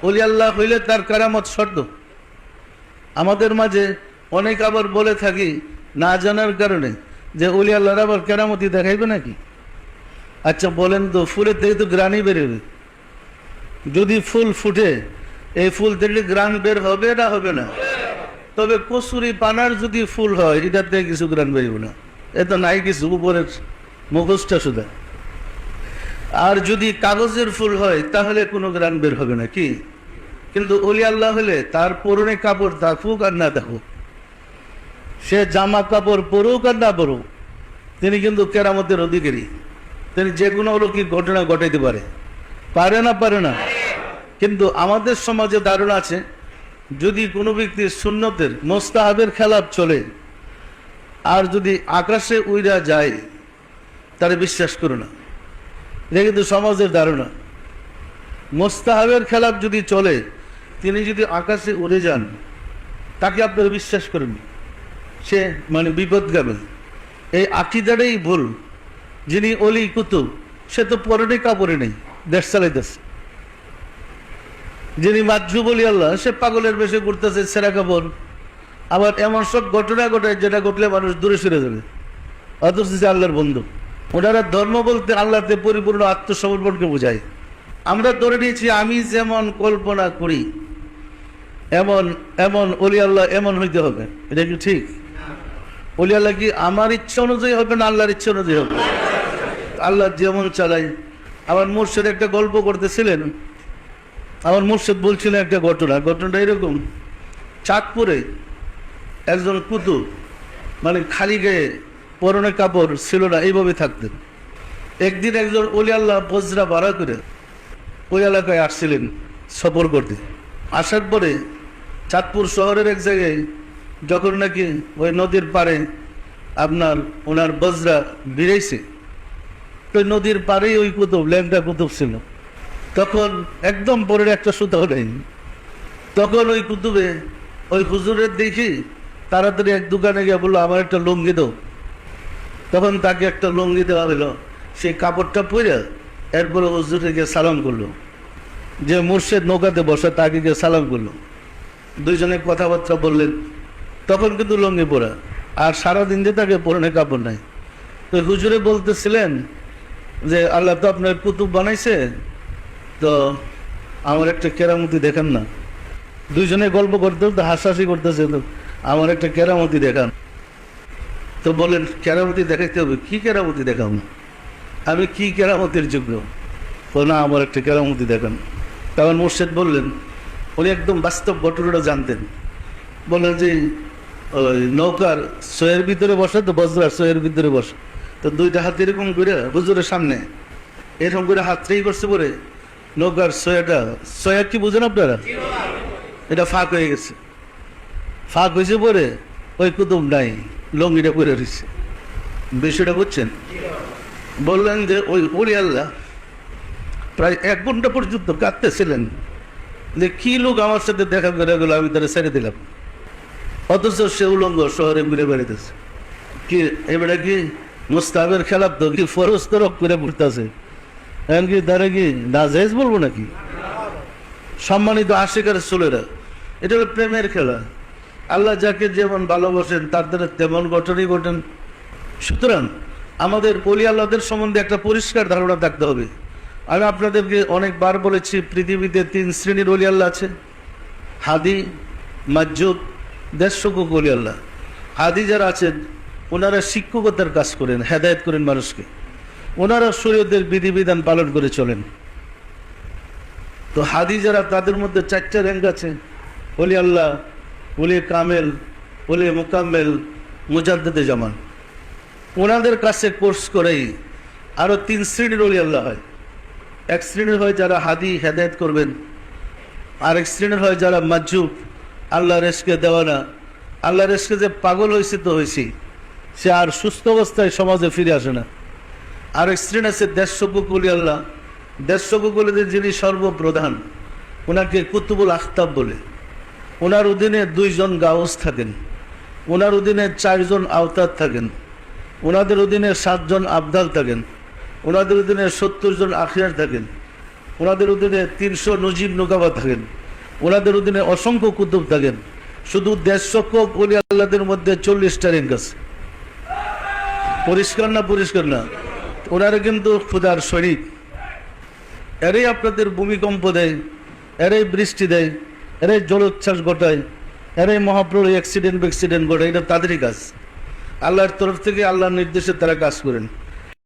ওলি আল্লাহ হইলে তার কারামত শর্ত। আমাদের মাঝে অনেক আবার বলে থাকি না জানার কারণে যে ওলি আল্লাহর আবার কেরামতি দেখাইবে নাকি। আচ্ছা বলেন তো, ফুলের থেকে তো গ্রানই বেরোবে। যদি ফুল ফুটে এই ফুল থেকে গ্রান বের হবে না হবে না? তবে কসুরি পানার যদি ফুল হয় এটার থেকে কিছু গ্রান বেরোবে না, এ তো নাই কিছু, উপরের মুখোশটা শুধু। আর যদি কাগজের ফুল হয় তাহলে কোনো গ্রান বের হবে না কি। কিন্তু ওলি আল্লাহ হলে তার পরনে কাপড় থাকুক আর না থাকুক, সে জামা কাপড় পরুক আর না পরুক, তিনি কিন্তু কেরামতের অধিকারী। তিনি যে কোনো অলৌকিক ঘটনা ঘটাইতে পারে, পারে না পারে না? কিন্তু আমাদের সমাজে ধারণা আছে যদি কোনো ব্যক্তির সুন্নতের মোস্তাহাবের খেলাফ চলে আর যদি আকাশে উইরা যায় তারে বিশ্বাস করো না। এটা কিন্তু সমাজের ধারণা। মোস্তাহাবের খেলাফ যদি চলে, তিনি যদি আকাশে উড়ে যান, তাকে আপনারা বিশ্বাস করেন, সে মানে বিপদগামী। এই আকিদাটাই ভুল। যিনি অলি কুতুব সে তো পরনে কাপড়ে নেই, দেশ চালাইতেছে। যিনি মাজুব অলি আল্লাহ সে পাগলের বেশে ঘুরতেছে, ছেঁড়া কাপড়। আবার এমন সব ঘটনা ঘটায় যেটা ঘটলে মানুষ দূরে সরে যাবে, অথচ সে আল্লাহর বন্ধু। ওনারা ধর্ম বলতে আল্লাহতে পরিপূর্ণ আত্মসমর্পণকে বোঝায়। আমরা ধরে নিয়েছি আমি যেমন কল্পনা করি এমন এমন অলি আল্লাহ এমন হইতে হবে। এটা কি ঠিক? অলি আল্লাহ কি আমার ইচ্ছা অনুযায়ী হবে না আল্লাহর ইচ্ছা অনুযায়ী হবে? আল্লাহ যেমন চালাই। আমার মুর্শিদ একটা গল্প করতেছিলেন, আমার মুর্শিদ বলছিলেন একটা ঘটনাটা এরকম। চাঁদপুরে একজন কুতুব মানে খালি গায়ে পরনে কাপড় ছিল না, এইভাবে থাকতেন। একদিন একজন অলি আল্লাহ বজরা ভাড়া করে ওই এলাকায় আসছিলেন সফর করতে। আসার পরে চাঁদপুর শহরের এক জায়গায় যখন নাকি ওই নদীর পাড়ে আপনার ওনার বজরা বেড়েছে, তো নদীর পাড়েই ওই কুতুব ল্যাংটা কুতুব ছিল। তখন একদম পরের একটা সুতাও নেই। তখন ওই কুতুবে ওই হুজুরের দেখি তাড়াতাড়ি এক দোকানে গিয়ে বললো আমার একটা লুঙ্গি দাও। তখন তাকে একটা লুঙ্গি দেওয়া হলো। সেই কাপড়টা পরে এরপরে হুজুরে গিয়ে সালাম করলো। যে মুর্শিদ নৌকাতে বসে তাকে গিয়ে সালাম করলো। দুইজনে কথাবার্তা বললেন। তখন কিন্তু লুঙ্গি পরা, আর সারাদিন যে তাকে পরনে কাপড় নাই। তো হুজুরে বলতেছিলেন যে আল্লাহ তো আপনার কুতুব বানাইছে, তো আমার একটা কেরামতি দেখান না। দুইজনে গল্প করতে তো হাসাহাসি করতেছে, তো আমার একটা কেরামতি দেখান। তো বলেন কেরামতি দেখাইতে হবে, কি কেরামতি দেখাবো, আমি কি কেরামতির যোগ্য? না আমার একটা কেরামতি দেখান। তখন মুর্শিদ বললেন, উনি একদম বাস্তব ঘটনাটা জানতেন। বললেন যে ওই নৌকার সয়ের ভিতরে বসে, তো বজরার সয়ের ভিতরে বসে, তো দুইটা হাত এরকম করে হুজুরের সামনে এরকম করে হাত ট্রেই করছে, পরে নৌকার সয়া কি বুঝেন আপনারা? এটা ফাঁক হয়ে গেছে। ফাঁক হয়েছে পরে ওই কুতুব নাই, লঙ্গিটা করে রয়েছে। বিষয়টা বুঝছেন? বললেন যে ওই ওলি আল্লাহ প্রায় 1 ঘন্টা পর্যন্ত কাঁদতেছিলেন যে কি লোক আমার সাথে দেখা করে গেল, আমি তারা ছেড়ে দিলাম। অথচ সে উলঙ্গ শহরে ঘুরে বেড়াইতেছে। কি এবারে কি মুস্তাহাবের খেলাফ তো কি ফরজ তরক করে ঘুরতেছে, এমনকি তারা কি নাজায়েজ বলবো নাকি? সম্মানিত আশিকের ছেলেরা, এটা হলো প্রেমের খেলা। আল্লাহ যাকে যেমন ভালোবাসেন তার দ্বারা তেমন ঘটনাই ঘটেন। সুতরাং আমাদের ওলি আল্লাহদের সম্বন্ধে একটা পরিষ্কার ধারণা থাকতে হবে। আমি আপনাদেরকে অনেকবার বলেছি পৃথিবীতে 3 শ্রেণীর ওলি আল্লাহ আছে: হাদি, মাজুব, দেশশকুক ওলি আল্লাহ। হাদি যারা আছেন ওনারা শিক্ষকতার কাজ করেন, হেদায়েত করেন মানুষকে। ওনারা শরীয়তের বিধিবিধান পালন করে চলেন। তো হাদি যারা, তাদের মধ্যে 4টা র্যাঙ্ক আছে: ওলি আল্লাহ, ওলি কামেল, ওলি মোকাম্মেল, মুজাদ্দেদে জামান। ওনাদের কাছে কোর্স করেই আরও 3 শ্রেণীর ওলি আল্লাহ হয়। এক শ্রেণীর হয় যারা হাদি, হেদায়েত করবেন। আরেক শ্রেণীর হয় যারা মাজুব, আল্লাহর ইশকে দেওয়ানা। আল্লাহর ইশকে যে পাগল হয়েছে তো হয়েছি, সে আর সুস্থ অবস্থায় সমাজে ফিরে আসে না। আরেক শ্রেণী আছে দেশশকুক ওলি আল্লাহ। দেশশকুক ওলিদের যিনি সর্বপ্রধান, ওনাকে কুতুবুল আখতাব বলে। ওনার অধীনে 2 জন গাউস থাকেন, ওনার অধীনে 4 জন আওতাদ থাকেন, ওনাদের অধীনে 7 জন আবদাল থাকেন, ওনাদের অধীনে 70 জন আখিয়ার থাকেন, ওনাদের অধীনে 300 নজিব নৌকাবা থাকেন, ওনাদের অধীনে অসংখ্য কুতুব থাকেন। শুধু 150 ওলি আল্লাহদের মধ্যে 40টা র্যাঙ্ক আছে। পরিষ্কার না? পরিষ্কার না? ওনারা কিন্তু খোদার সৈনিক। এরাই আপনাদের ভূমিকম্প দেয়, এরাই বৃষ্টি দেয়, এরাই জলোচ্ছ্বাস ঘটায়, এরাই মহাপ্রলয় অ্যাক্সিডেন্ট ঘটায়। এটা তাদেরই কাজ। আল্লাহর তরফ থেকে আল্লাহর নির্দেশে তারা কাজ করেন।